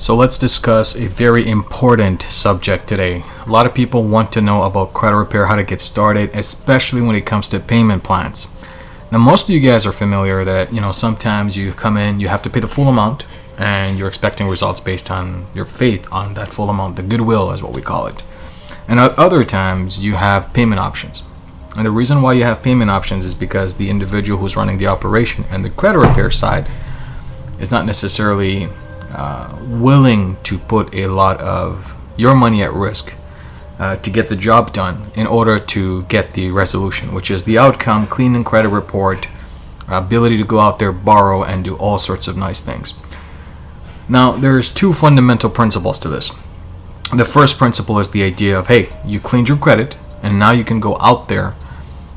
So let's discuss a very important subject today. A lot of people want to know about credit repair, how to get started, especially when it comes to payment plans. Now, most of you guys are familiar that, sometimes you come in, you have to pay the full amount, and you're expecting results based on your faith on that full amount. The goodwill is what we call it. And at other times, you have payment options. And the reason why you have payment options is because the individual who's running the operation and the credit repair side is not necessarily willing to put a lot of your money at risk to get the job done in order to get the resolution, which is the outcome, clean credit report, ability to go out there, borrow, and do all sorts of nice things. Now, there's two fundamental principles to this. The first principle is the idea of, hey, you cleaned your credit, and now you can go out there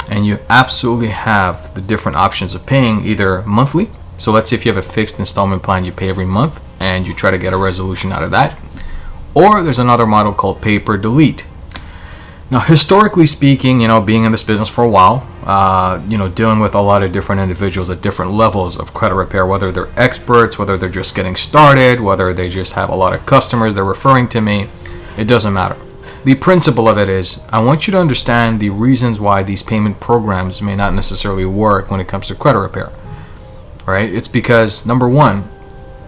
and you absolutely have the different options of paying either monthly. So let's say if you have a fixed installment plan, you pay every month and you try to get a resolution out of that. Or there's another model called pay per delete. Now, historically speaking, being in this business for a while, dealing with a lot of different individuals at different levels of credit repair, whether they're experts, whether they're just getting started, whether they just have a lot of customers they're referring to me, it doesn't matter. The principle of it is, I want you to understand the reasons why these payment programs may not necessarily work when it comes to credit repair. Right? It's because, number one,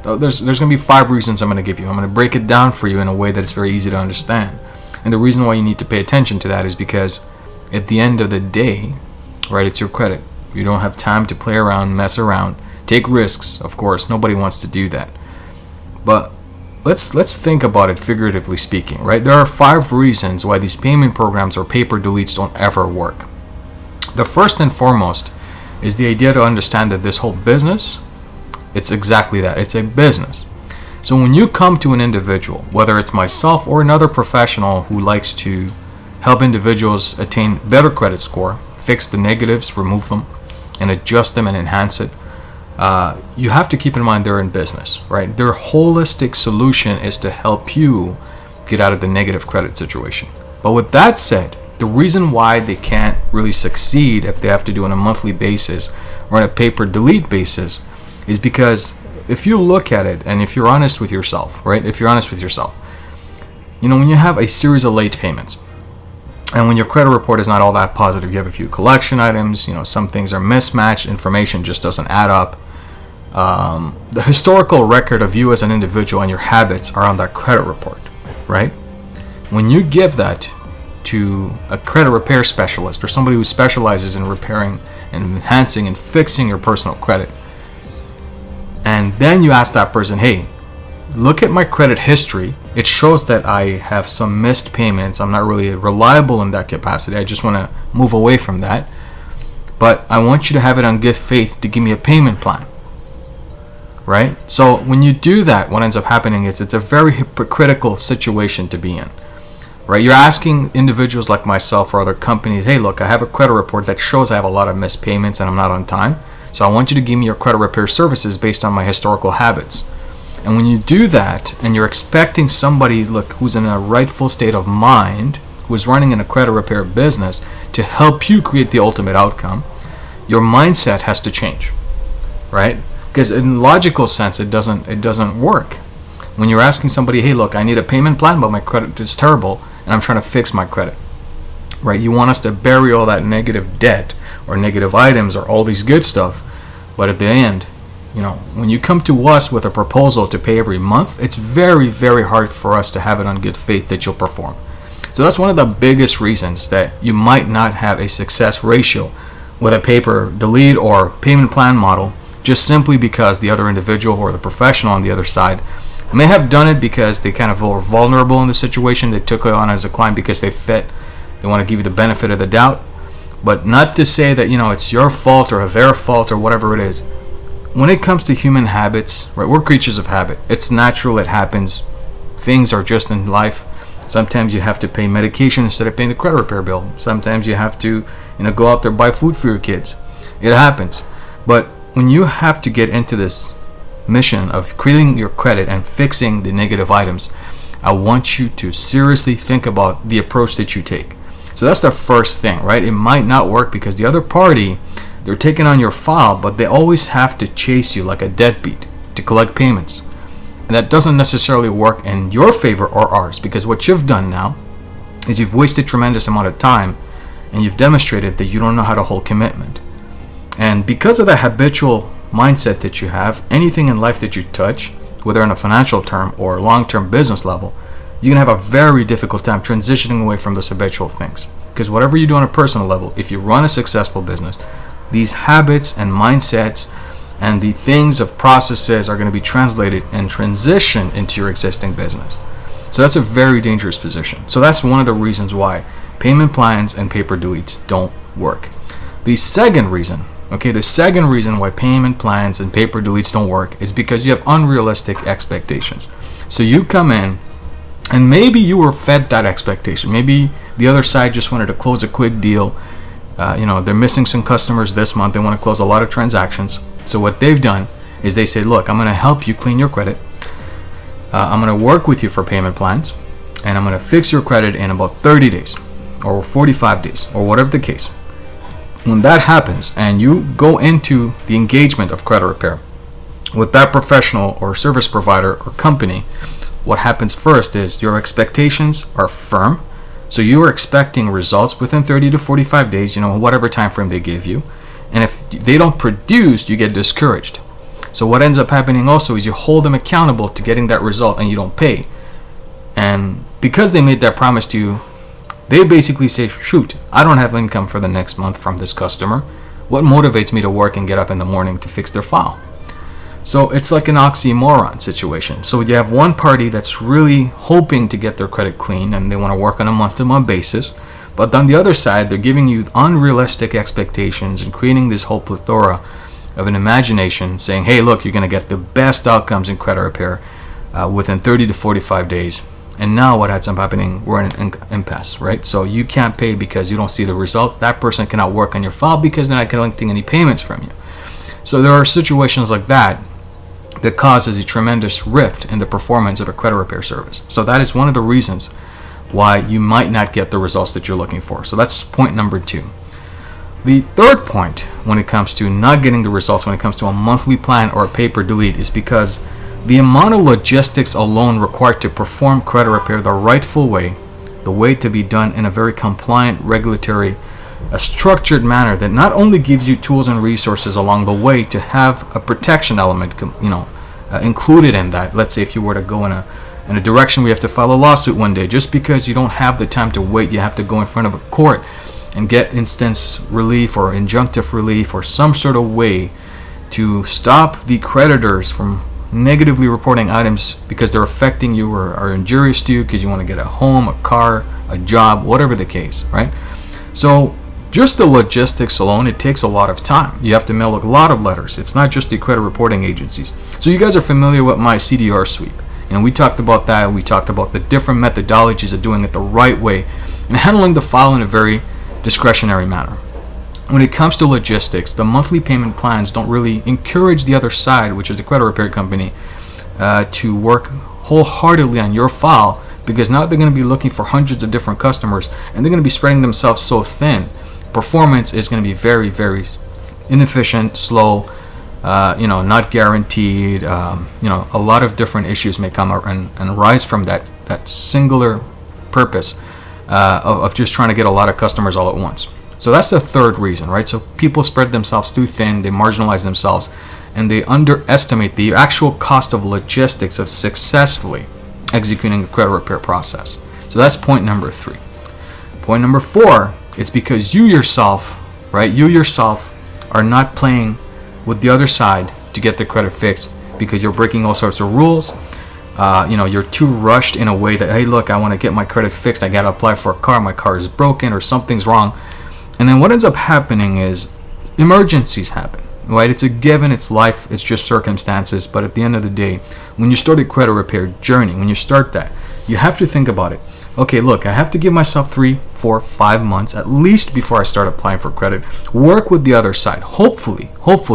there's going to be 5 reasons I'm going to give you. I'm going to break it down for you in a way that's very easy to understand. And the reason why you need to pay attention to that is because at the end of the day, right, it's your credit. You don't have time to play around, mess around, take risks. Of course, nobody wants to do that. But let's think about it figuratively speaking, right? There are 5 reasons why these payment programs or paper deletes don't ever work. The first and foremost is the idea to understand that this whole business, it's exactly that. It's a business. So when you come to an individual, whether it's myself or another professional who likes to help individuals attain better credit score, fix the negatives, remove them, and adjust them and enhance it, you have to keep in mind they're in business, right? Their holistic solution is to help you get out of the negative credit situation. But with that said, the reason why they can't really succeed if they have to do it on a monthly basis or on a pay per delete basis is because if you look at it and if you're honest with yourself, right? If you're honest with yourself, when you have a series of late payments and when your credit report is not all that positive, you have a few collection items, some things are mismatched, information just doesn't add up. The historical record of you as an individual and your habits are on that credit report, right? When you give that to a credit repair specialist or somebody who specializes in repairing and enhancing and fixing your personal credit, and then you ask that person, hey, look at my credit history. It shows that I have some missed payments. I'm not really reliable in that capacity. I just want to move away from that. But I want you to have it on good faith to give me a payment plan. Right? So when you do that, what ends up happening is it's a very hypocritical situation to be in. Right? You're asking individuals like myself or other companies, hey, look, I have a credit report that shows I have a lot of missed payments and I'm not on time. So I want you to give me your credit repair services based on my historical habits. And when you do that and you're expecting somebody, who's in a rightful state of mind, who's running in a credit repair business to help you create the ultimate outcome, your mindset has to change, right? Because in logical sense, it doesn't work. When you're asking somebody, hey, look, I need a payment plan, but my credit is terrible and I'm trying to fix my credit, right? You want us to bury all that negative debt or negative items or all these good stuff. But at the end, when you come to us with a proposal to pay every month, it's very, very hard for us to have it on good faith that you'll perform. So that's one of the biggest reasons that you might not have a success ratio with a paper delete or payment plan model, just simply because the other individual or the professional on the other side may have done it because they kind of were vulnerable in the situation. They took it on as a client because they want to give you the benefit of the doubt. But not to say that, it's your fault or their fault or whatever it is. When it comes to human habits, right, we're creatures of habit. It's natural, it happens. Things are just in life. Sometimes you have to pay medication instead of paying the credit repair bill. Sometimes you have to, go out there buy food for your kids. It happens. But when you have to get into this mission of creating your credit and fixing the negative items, I want you to seriously think about the approach that you take. So that's the first thing, right? It might not work because the other party, they're taking on your file, but they always have to chase you like a deadbeat to collect payments. And that doesn't necessarily work in your favor or ours, because what you've done now is you've wasted tremendous amount of time and you've demonstrated that you don't know how to hold commitment. And because of that habitual mindset that you have, anything in life that you touch, whether in a financial term or long-term business level, you're going to have a very difficult time transitioning away from those habitual things. Because whatever you do on a personal level, if you run a successful business, these habits and mindsets and the things of processes are going to be translated and transitioned into your existing business. So that's a very dangerous position. So that's one of the reasons why payment plans and paper deletes don't work. The second reason why payment plans and paper deletes don't work is because you have unrealistic expectations. So you come in and maybe you were fed that expectation. Maybe the other side just wanted to close a quick deal. They're missing some customers this month. They want to close a lot of transactions. So what they've done is they say, look, I'm going to help you clean your credit. I'm going to work with you for payment plans, and I'm going to fix your credit in about 30 days or 45 days or whatever the case. When that happens and you go into the engagement of credit repair with that professional or service provider or company, what happens first is your expectations are firm. So you are expecting results within 30 to 45 days, whatever time frame they give you. And if they don't produce, you get discouraged. So what ends up happening also is you hold them accountable to getting that result and you don't pay. And because they made that promise to you, they basically say, shoot, I don't have income for the next month from this customer. What motivates me to work and get up in the morning to fix their file? So it's like an oxymoron situation. So you have one party that's really hoping to get their credit clean and they want to work on a month-to-month basis. But on the other side, they're giving you unrealistic expectations and creating this whole plethora of an imagination saying, hey, look, you're going to get the best outcomes in credit repair within 30 to 45 days. And now what ends up happening, we're in an impasse, right? So you can't pay because you don't see the results. That person cannot work on your file because they're not collecting any payments from you. So there are situations like that causes a tremendous rift in the performance of a credit repair service. So that is one of the reasons why you might not get the results that you're looking for. So that's point number 2. The third point when it comes to not getting the results when it comes to a monthly plan or a paper delete is because the amount of logistics alone required to perform credit repair the rightful way, the way to be done in a very compliant, regulatory, a structured manner that not only gives you tools and resources along the way to have a protection element, included in that. Let's say if you were to go in a direction where you have to file a lawsuit one day, just because you don't have the time to wait, you have to go in front of a court and get instance relief or injunctive relief or some sort of way to stop the creditors from negatively reporting items because they're affecting you or are injurious to you because you want to get a home, a car, a job, whatever the case, right? So just the logistics alone, it takes a lot of time. You have to mail a lot of letters. It's not just the credit reporting agencies. So you guys are familiar with my CDR sweep. And we talked about that. We talked about the different methodologies of doing it the right way and handling the file in a very discretionary manner. When it comes to logistics, the monthly payment plans don't really encourage the other side, which is the credit repair company, to work wholeheartedly on your file, because now they're going to be looking for hundreds of different customers and they're going to be spreading themselves so thin. Performance is going to be very, very inefficient, slow, not guaranteed. A lot of different issues may come and arise from that singular purpose of just trying to get a lot of customers all at once. So that's the third reason, right? So people spread themselves too thin, they marginalize themselves, and they underestimate the actual cost of logistics of successfully executing the credit repair process. So that's point number 3. Point number 4, it's because you yourself are not playing with the other side to get the credit fixed because you're breaking all sorts of rules. You're too rushed in a way that, hey, look, I want to get my credit fixed. I got to apply for a car. My car is broken or something's wrong. And then what ends up happening is emergencies happen, right? It's a given, it's life, it's just circumstances. But at the end of the day, when you start a credit repair journey, when you start that, you have to think about it. Okay, look, I have to give myself 3, 4, 5 months at least before I start applying for credit. Work with the other side. Hopefully,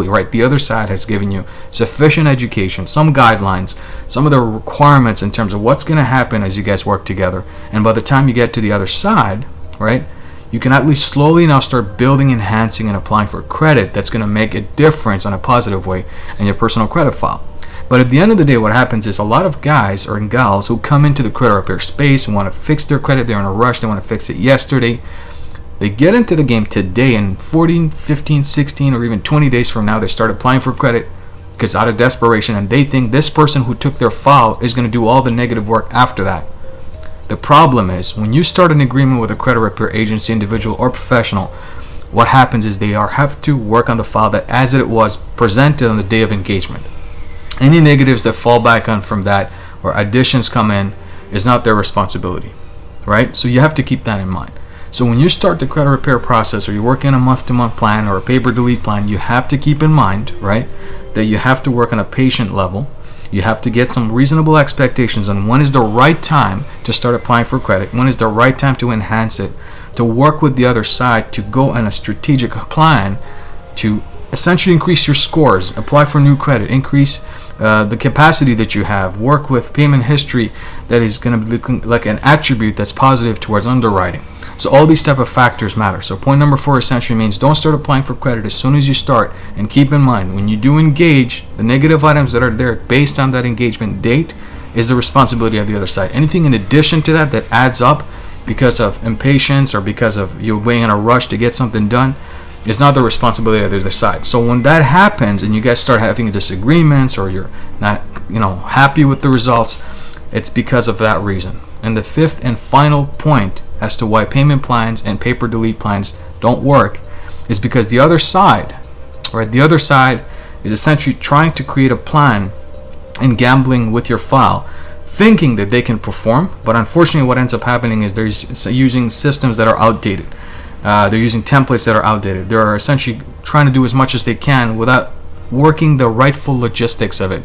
right, the other side has given you sufficient education, some guidelines, some of the requirements in terms of what's going to happen as you guys work together. And by the time you get to the other side, right, you can at least slowly now start building, enhancing, and applying for credit that's going to make a difference in a positive way in your personal credit file. But at the end of the day, what happens is a lot of guys or gals who come into the credit repair space and want to fix their credit, they're in a rush, they want to fix it yesterday. They get into the game today, and 14, 15, 16, or even 20 days from now, they start applying for credit because out of desperation, and they think this person who took their file is going to do all the negative work after that. The problem is when you start an agreement with a credit repair agency, individual or professional, what happens is they have to work on the file that as it was presented on the day of engagement. Any negatives that fall back on from that or additions come in is not their responsibility, right? So you have to keep that in mind. So when you start the credit repair process, or you're working a month-to-month plan or a paper delete plan, you have to keep in mind, right, that you have to work on a patient level. You have to get some reasonable expectations on when is the right time to start applying for credit, when is the right time to enhance it, to work with the other side, to go on a strategic plan to essentially increase your scores, apply for new credit, increase the capacity that you have, work with payment history that is going to be looking like an attribute that's positive towards underwriting. So all these type of factors matter. So point number 4 essentially means don't start applying for credit as soon as you start, and keep in mind when you do engage, the negative items that are there based on that engagement date is the responsibility of the other side. Anything in addition to that that adds up because of impatience or because of you being in a rush to get something done is not the responsibility of the other side. So when that happens and you guys start having disagreements or you're not happy with the results, it's because of that reason. And the 5th and final point as to why payment plans and paper delete plans don't work is because the other side, right? The other side is essentially trying to create a plan and gambling with your file, thinking that they can perform, but unfortunately what ends up happening is they're using systems that are outdated. They're using templates that are outdated. They're essentially trying to do as much as they can without working the rightful logistics of it,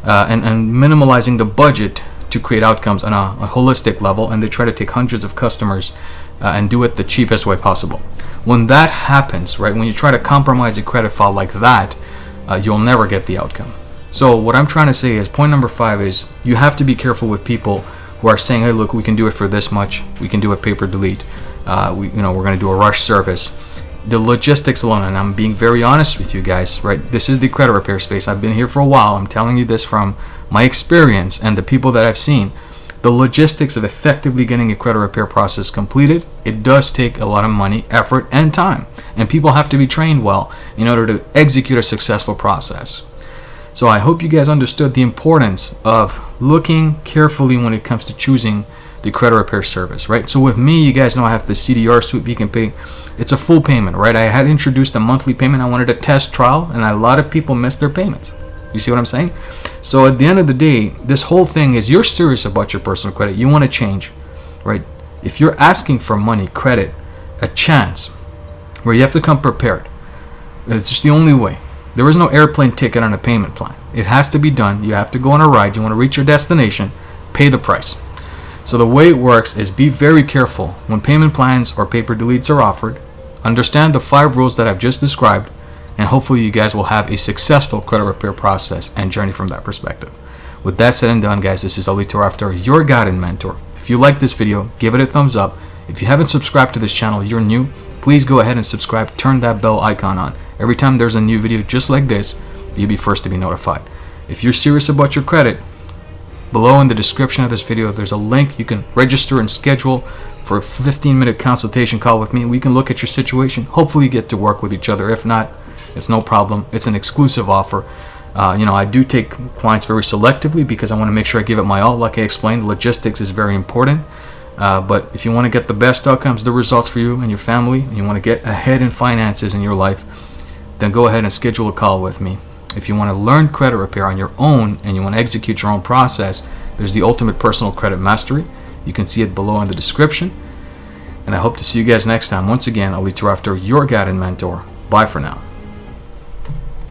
and minimalizing the budget to create outcomes on a holistic level, and they try to take hundreds of customers and do it the cheapest way possible. When that happens, right, when you try to compromise a credit file like that, you'll never get the outcome. So what I'm trying to say is point number 5 is you have to be careful with people who are saying, hey, look, we can do it for this much, we can do a paper delete, we're going to do a rush service. The logistics alone, and I'm being very honest with you guys, right? This is the credit repair space. I've been here for a while. I'm telling you this from my experience and the people that I've seen. The logistics of effectively getting a credit repair process completed, it does take a lot of money, effort, and time. And people have to be trained well in order to execute a successful process. So I hope you guys understood the importance of looking carefully when it comes to choosing the credit repair service, right? So with me, you guys know I have the CDR suite you can pay. It's a full payment, right? I had introduced a monthly payment. I wanted a test trial, and a lot of people missed their payments. You see what I'm saying? So at the end of the day, this whole thing is you're serious about your personal credit. You want to change, right? If you're asking for money, credit, a chance, where you have to come prepared, it's just the only way. There is no airplane ticket on a payment plan. It has to be done. You have to go on a ride. You want to reach your destination, pay the price. So the way it works is be very careful when payment plans or paper deletes are offered. Understand the 5 rules that I've just described, and hopefully you guys will have a successful credit repair process and journey from that perspective. With that said and done, guys, this is Ali Tarafdar, your guide and mentor. If you like this video, give it a thumbs up. If you haven't subscribed to this channel, you're new, please go ahead and subscribe. Turn that bell icon on. Every time there's a new video just like this, you'll be first to be notified. If you're serious about your credit, below in the description of this video, there's a link. You can register and schedule for a 15-minute consultation call with me. We can look at your situation. Hopefully you get to work with each other. If not, it's no problem. It's an exclusive offer. I do take clients very selectively because I want to make sure I give it my all. Like I explained, logistics is very important. But if you want to get the best outcomes, the results for you and your family, and you want to get ahead in finances in your life, then go ahead and schedule a call with me. If you want to learn credit repair on your own and you want to execute your own process, there's the Ultimate Personal Credit Mastery. You can see it below in the description. And I hope to see you guys next time. Once again, Ali Tarafdar, your guide and mentor. Bye for now.